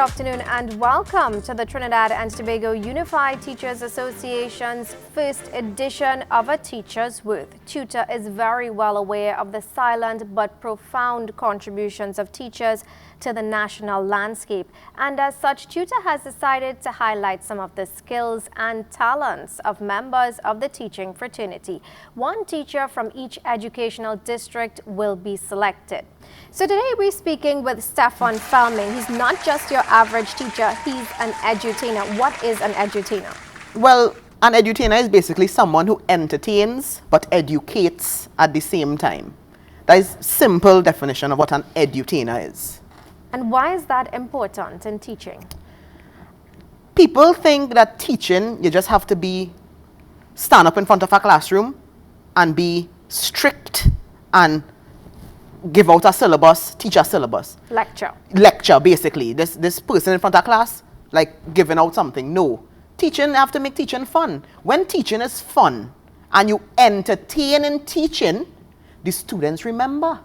afternoon and welcome to the Trinidad and Tobago Unified Teachers Association's first edition of A Teacher's Worth. Tutor is very well aware of the silent but profound contributions of teachers to the national landscape, and as such, Tutor has decided to highlight some of the skills and talents of members of the teaching fraternity. One teacher from each educational district will be selected. So today we're speaking with Felmine. He's not just your average teacher, he's an edutainer. What is an edutainer? Well, an edutainer is basically someone who entertains but educates at the same time. That is simple definition of what an edutainer is. And why is that important in teaching? People think that teaching, you just have to stand up in front of a classroom and be strict and give out a syllabus, teach a syllabus. Lecture, basically. This person in front of class, like giving out something. No. Teaching, you have to make teaching fun. When teaching is fun and you entertain in teaching, the students remember.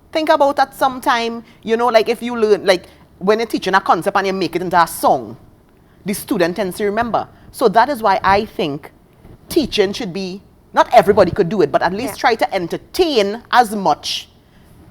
Think about that sometime, like if you learn, like when you're teaching a concept and you make it into a song, the student tends to remember. So that is why I think teaching should be, not everybody could do it, but at least try to entertain as much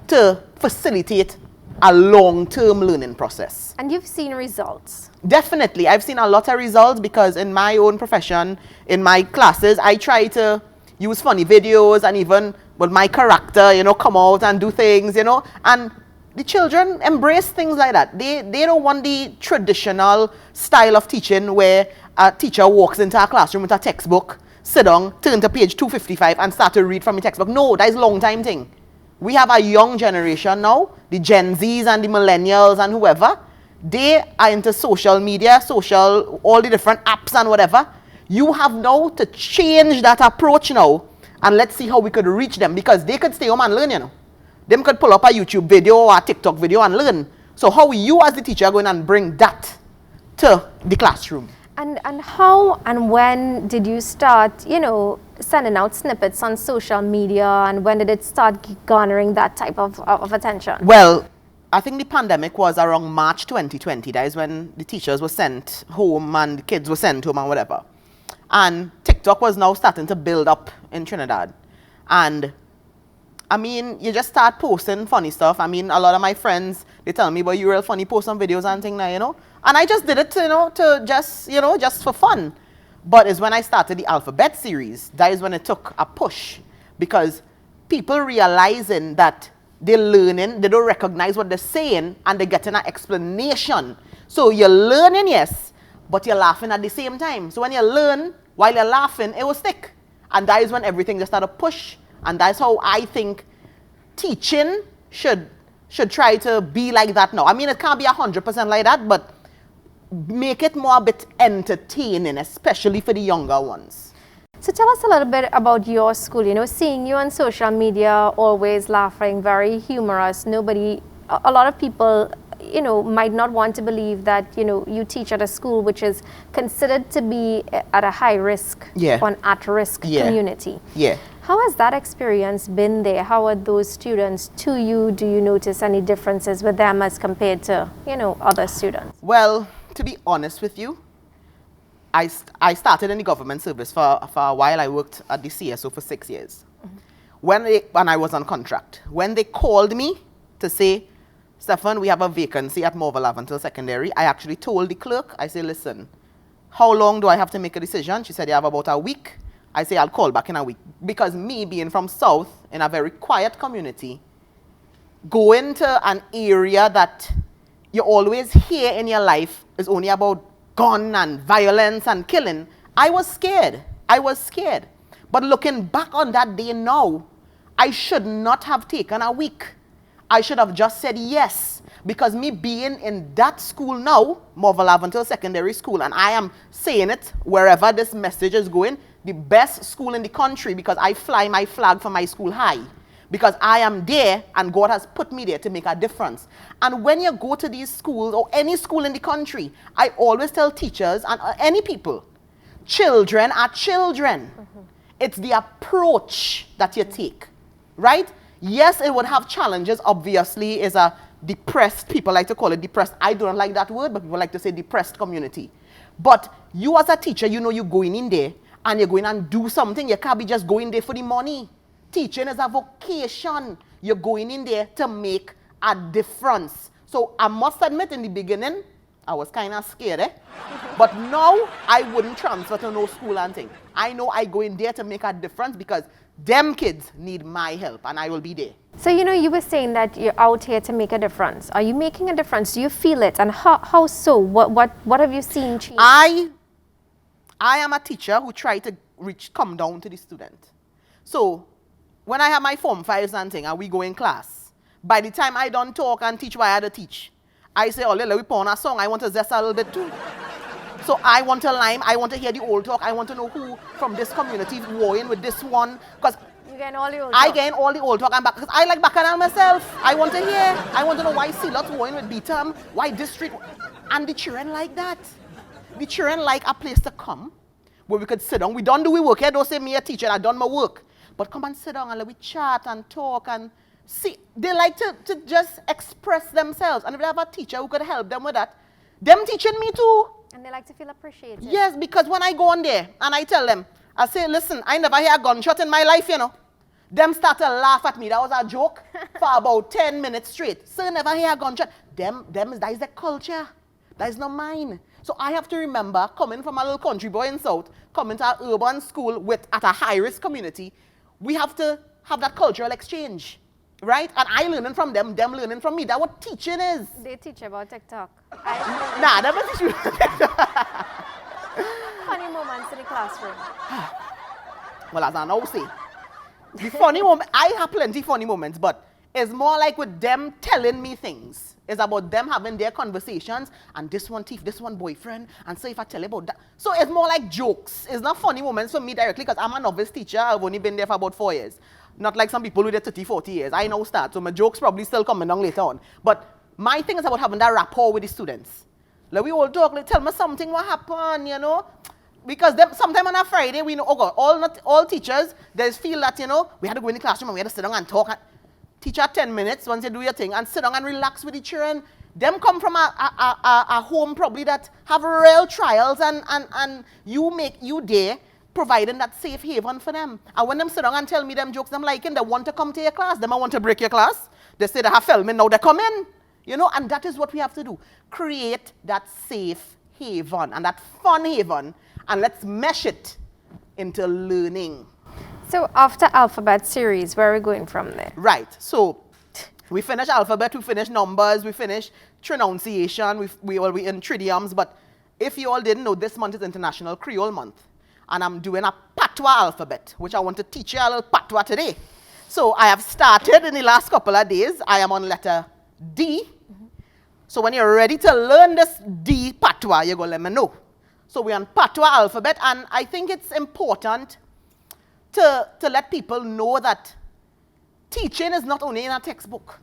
to facilitate a long-term learning process. And you've seen results? Definitely. I've seen a lot of results because in my own profession, in my classes, I try to use funny videos and even with my character, come out and do things, and the children embrace things like that. They don't want the traditional style of teaching where a teacher walks into a classroom with a textbook, sit down, turn to page 255 and start to read from the textbook. No, that is a long time thing. We have a young generation now, the Gen Zs and the millennials and whoever. They are into social media, all the different apps and whatever. You have now to change that approach now, and let's see how we could reach them, because they could stay home and learn, Them could pull up a YouTube video or a TikTok video and learn. So how you as the teacher are going and bring that to the classroom? And how and when did you start, sending out snippets on social media, and when did it start garnering that type of attention? Well, I think the pandemic was around March 2020. That is when the teachers were sent home and the kids were sent home and whatever. And TikTok was now starting to build up in Trinidad. And I mean, you just start posting funny stuff. I mean, a lot of my friends, they tell me, but you're real funny, post some videos and things now, And I just did it, to just for fun. But it's when I started the alphabet series, that is when it took a push. Because people realizing that they're learning, they don't recognize what they're saying, and they're getting an explanation. So you're learning, yes, but you're laughing at the same time. So when you learn while you're laughing, it will stick. And that is when everything just started to push. And that's how I think teaching should try to be like that now. I mean, it can't be 100% like that, but make it more a bit entertaining, especially for the younger ones. So tell us a little bit about your school. Seeing you on social media, always laughing, very humorous. A lot of people, might not want to believe that, you teach at a school which is considered to be at a high risk or an at-risk community. Yeah. How has that experience been there? How are those students to you? Do you notice any differences with them as compared to, other students? Well, to be honest with you, I started in the government service for a while. I worked at the CSO for 6 years. Mm-hmm. When I was on contract, when they called me to say, Stefan, we have a vacancy at Morval Aventil Secondary, I actually told the clerk, I said, listen, how long do I have to make a decision? She said, you have about a week. I say, I'll call back in a week. Because me being from South, in a very quiet community, going to an area that you always hear in your life is only about gun and violence and killing, I was scared. But looking back on that day now, I should not have taken a week. I should have just said yes. Because me being in that school now, Morval Aventil Secondary School, and I am saying it wherever this message is going, the best school in the country, because I fly my flag for my school high. Because I am there and God has put me there to make a difference. And when you go to these schools or any school in the country, I always tell teachers and any people, children are children. Mm-hmm. It's the approach that you take, right? Yes, it would have challenges. Obviously, it's a depressed, people like to call it depressed. I don't like that word, but people like to say depressed community. But you as a teacher, you know you're going in there and you're going and do something. You can't be just going there for the money. Teaching is a vocation. You're going in there to make a difference. So I must admit in the beginning, I was kind of scared, But now I wouldn't transfer to no school and thing. I know I go in there to make a difference because them kids need my help and I will be there. So, you know, you were saying that you're out here to make a difference. Are you making a difference? Do you feel it? And how so? What have you seen change? I am a teacher who try to come down to the student. So when I have my Form 5s and thing and we go in class, by the time I don't talk and teach what I had to teach, I say, oh, let me put on a song. I want to zest a little bit too. So I want to lime. I want to hear the old talk. I want to know who from this community is warring with this one. Because you getting all the old talk. I get all the old talk. Because I like Bacchanal myself. I want to hear. I want to know why Silot's warring with Beatam, why District. And the children like that. The children like a place to come where we could sit down. We don't do we work here. Don't say me a teacher. I done my work. But come and sit down and let we chat and talk and see. They like to just express themselves. And if they have a teacher who could help them with that, them teaching me too. And they like to feel appreciated. Yes, because when I go on there and I tell them, I say, listen, I never hear a gunshot in my life, you know. Them start to laugh at me. That was a joke for about 10 minutes straight. So never hear a gunshot. That is the culture. That is not mine. So I have to remember, coming from a little country boy in South, coming to an urban school at a high-risk community, we have to have that cultural exchange. Right? And I learning from them learning from me. That's what teaching is. They teach about TikTok. Nah, they don't teach you. Funny moments in the classroom. Well, as I now say, the funny moment, I have plenty funny moments, but it's more like with them telling me things. It's about them having their conversations, and this one thief, this one boyfriend, and so if I tell you about that. So it's more like jokes. It's not funny moments for me directly, because I'm a novice teacher. I've only been there for about 4 years. Not like some people who did 30, 40 years. I now start, so my jokes probably still coming down later on. But my thing is about having that rapport with the students. Like we all talk, like, tell me something, what happened, you know? Because sometime on a Friday, we know, oh God, not all teachers, they feel that, you know, we had to go in the classroom and we had to sit down and talk. Teach her 10 minutes once you do your thing and sit down and relax with the children. Them come from a home probably that have real trials and you there providing that safe haven for them. And when them sit down and tell me them jokes them liking, they want to come to your class. Them I want to break your class. They say they have Felmine, now they come in. You know, and that is what we have to do. Create that safe haven and that fun haven, and let's mesh it into learning. So after alphabet series, where are we going from there? Right. So we finish alphabet, we finish numbers, we finish pronunciation, we in tritiums. But if you all didn't know, this month is International Creole Month. And I'm doing a patois alphabet, which I want to teach you a little patois today. So I have started in the last couple of days. I am on letter D. So when you're ready to learn this D patois, you're going to let me know. So we're on patois alphabet, and I think it's important to let people know that teaching is not only in a textbook.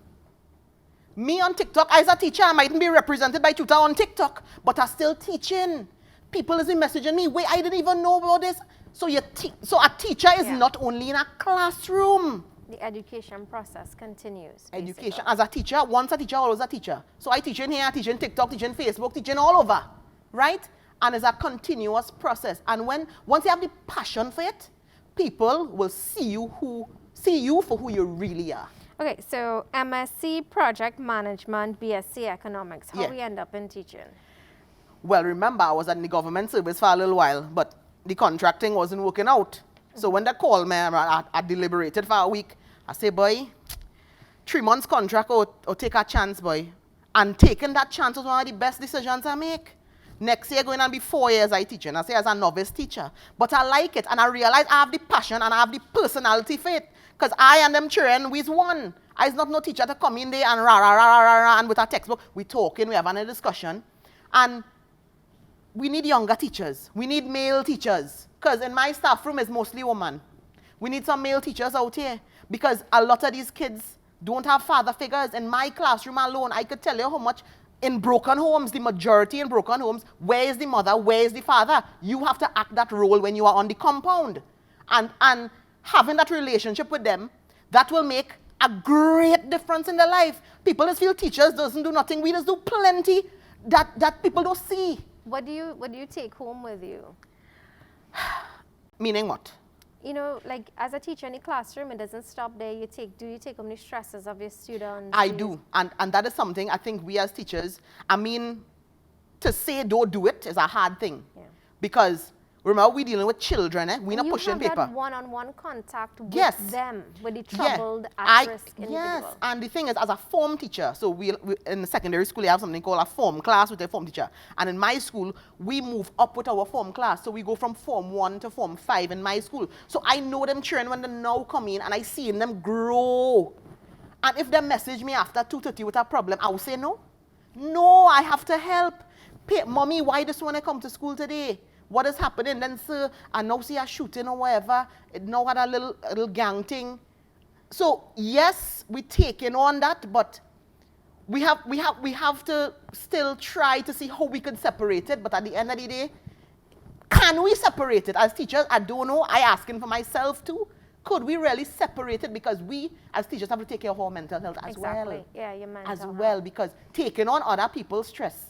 Me on TikTok, as a teacher, I mightn't be represented by tutor on TikTok, but I'm still teaching. People is messaging me, wait, I didn't even know about this. So a teacher is not only in a classroom. The education process continues. Education. As a teacher, once a teacher, always a teacher. So I teach in here, I teach in TikTok, teach in Facebook, teaching all over, right? And it's a continuous process. And once you have the passion for it, people will see you for who you really are. Okay, so MSc Project Management, BSc Economics. How we end up in teaching? Well, remember, I was in the government service for a little while, but the contracting wasn't working out. So when they called me, I deliberated for a week. I say, boy, 3 months contract or take a chance, boy. And taking that chance was one of the best decisions I make. Next year going to be 4 years I teach, and I say as a novice teacher. But I like it, and I realize I have the passion and I have the personality for it. Because I and them children, we's one. I's not no teacher to come in there and rah, and with a textbook. We talking, we having a discussion. And we need younger teachers. We need male teachers. Because in my staff room is mostly women. We need some male teachers out here. Because a lot of these kids don't have father figures. In my classroom alone, I could tell you how much in broken homes, the majority in broken homes, where is the mother, where is the father? You have to act that role when you are on the compound. And having that relationship with them, that will make a great difference in their life. People just feel teachers doesn't do nothing. We just do plenty that people don't see. What do you take home with you? Meaning what? You know, like as a teacher in the classroom, it doesn't stop there. Do you take home the stresses of your students? I do. And that is something I think we as teachers, I mean, to say don't do it is a hard thing. Yeah. Because remember, we're dealing with children, we're not pushing paper. You have that one-on-one contact with them, with the troubled, at-risk individual. Yes, and the thing is, as a form teacher, so we in the secondary school, you have something called a form class with a form teacher. And in my school, we move up with our form class. So we go from Form 1 to Form 5 in my school. So I know them children when they now come in, and I see them grow. And if they message me after 2:30 with a problem, I will say no. No, I have to help. Mommy, why does one come to school today? What is happening? Then, sir, I now see a shooting or whatever. It now had a little gang thing. So, yes, we're taking on that, but we have to still try to see how we can separate it. But at the end of the day, can we separate it? As teachers, I don't know. I asking for myself too. Could we really separate it? Because we, as teachers, have to take care of our mental health as well. Exactly. Yeah, your mental health. As well, because taking on other people's stress.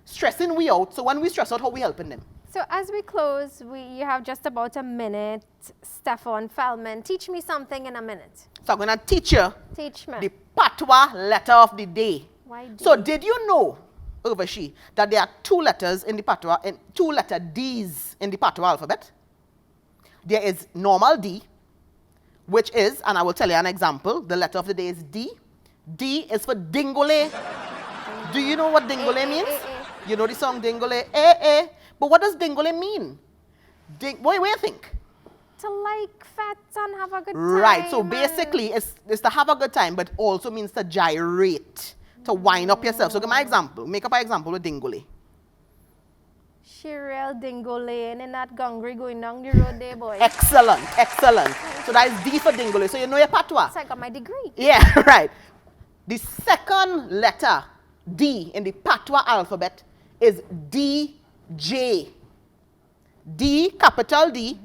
Stressing we out. So when we stress out, how we helping them? So as we close, you have just about a minute. Stefan Felmine, teach me something in a minute. So I'm going to teach you the patois letter of the day. Why D? So did you know, Urvashi, that there are two letters in the patois, and two letter Ds in the patois alphabet? There is normal D, which is, and I will tell you an example, the letter of the day is D. D is for dingole. Do you know what dingole means? You know the song Dingole? But what does dingole mean? What do you think? To like fats and have a good time. Right, so basically it's to have a good time, but also means to gyrate, to wind up yourself. So give my example. Make up an example with dingole. She real dingole in that gangry going down the road there, boy. Excellent, excellent. So that is D for dingole. So you know your patois. So I got my degree. Yeah, right. The second letter, D, in the patois alphabet is DJ. D, capital D,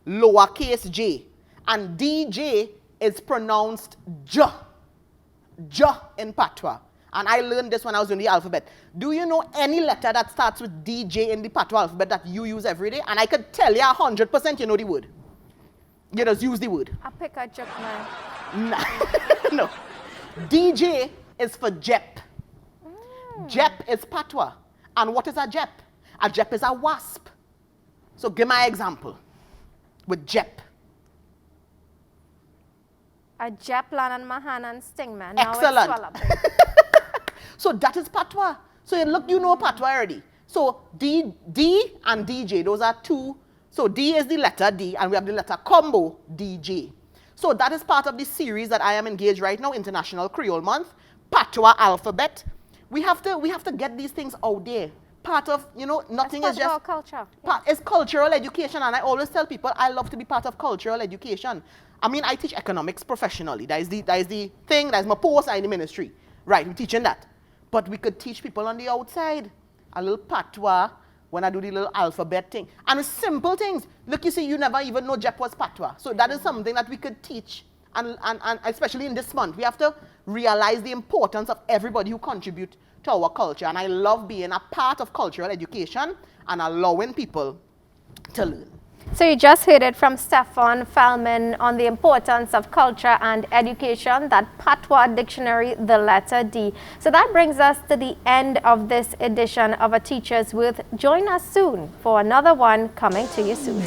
lowercase j. And DJ is pronounced J. J in patois. And I learned this when I was in the alphabet. Do you know any letter that starts with DJ in the patois alphabet that you use every day? And I could tell you 100% you know the word. You just use the word. I pick a joke, man. No. DJ is for Jep. Jep is patois. And what is a Jep? A Jep is a wasp. So give my example with Jep. A Jep land on my hand and sting, man. Excellent. So that is patois. So you know patois already. So D and DJ, those are two. So D is the letter D, and we have the letter combo, DJ. So that is part of the series that I am engaged right now, International Creole Month, patois alphabet. We have to get these things out there. Part of, nothing is just culture. It's cultural education, and I always tell people I love to be part of cultural education. I mean, I teach economics professionally. That is the thing. That's my post in the ministry. Right, we're teaching that. But we could teach people on the outside a little patois when I do the little alphabet thing. And it's simple things. Look, you see, you never even know Jep was patois. So that is something that we could teach, and especially in this month. We have to realize the importance of everybody who contribute to our culture. And I love being a part of cultural education and allowing people to learn. So you just heard it from Stefan Felmine on the importance of culture and education, that patois dictionary, the letter D. So that brings us to the end of this edition of A Teacher's Worth. Join us soon for another one coming to you soon.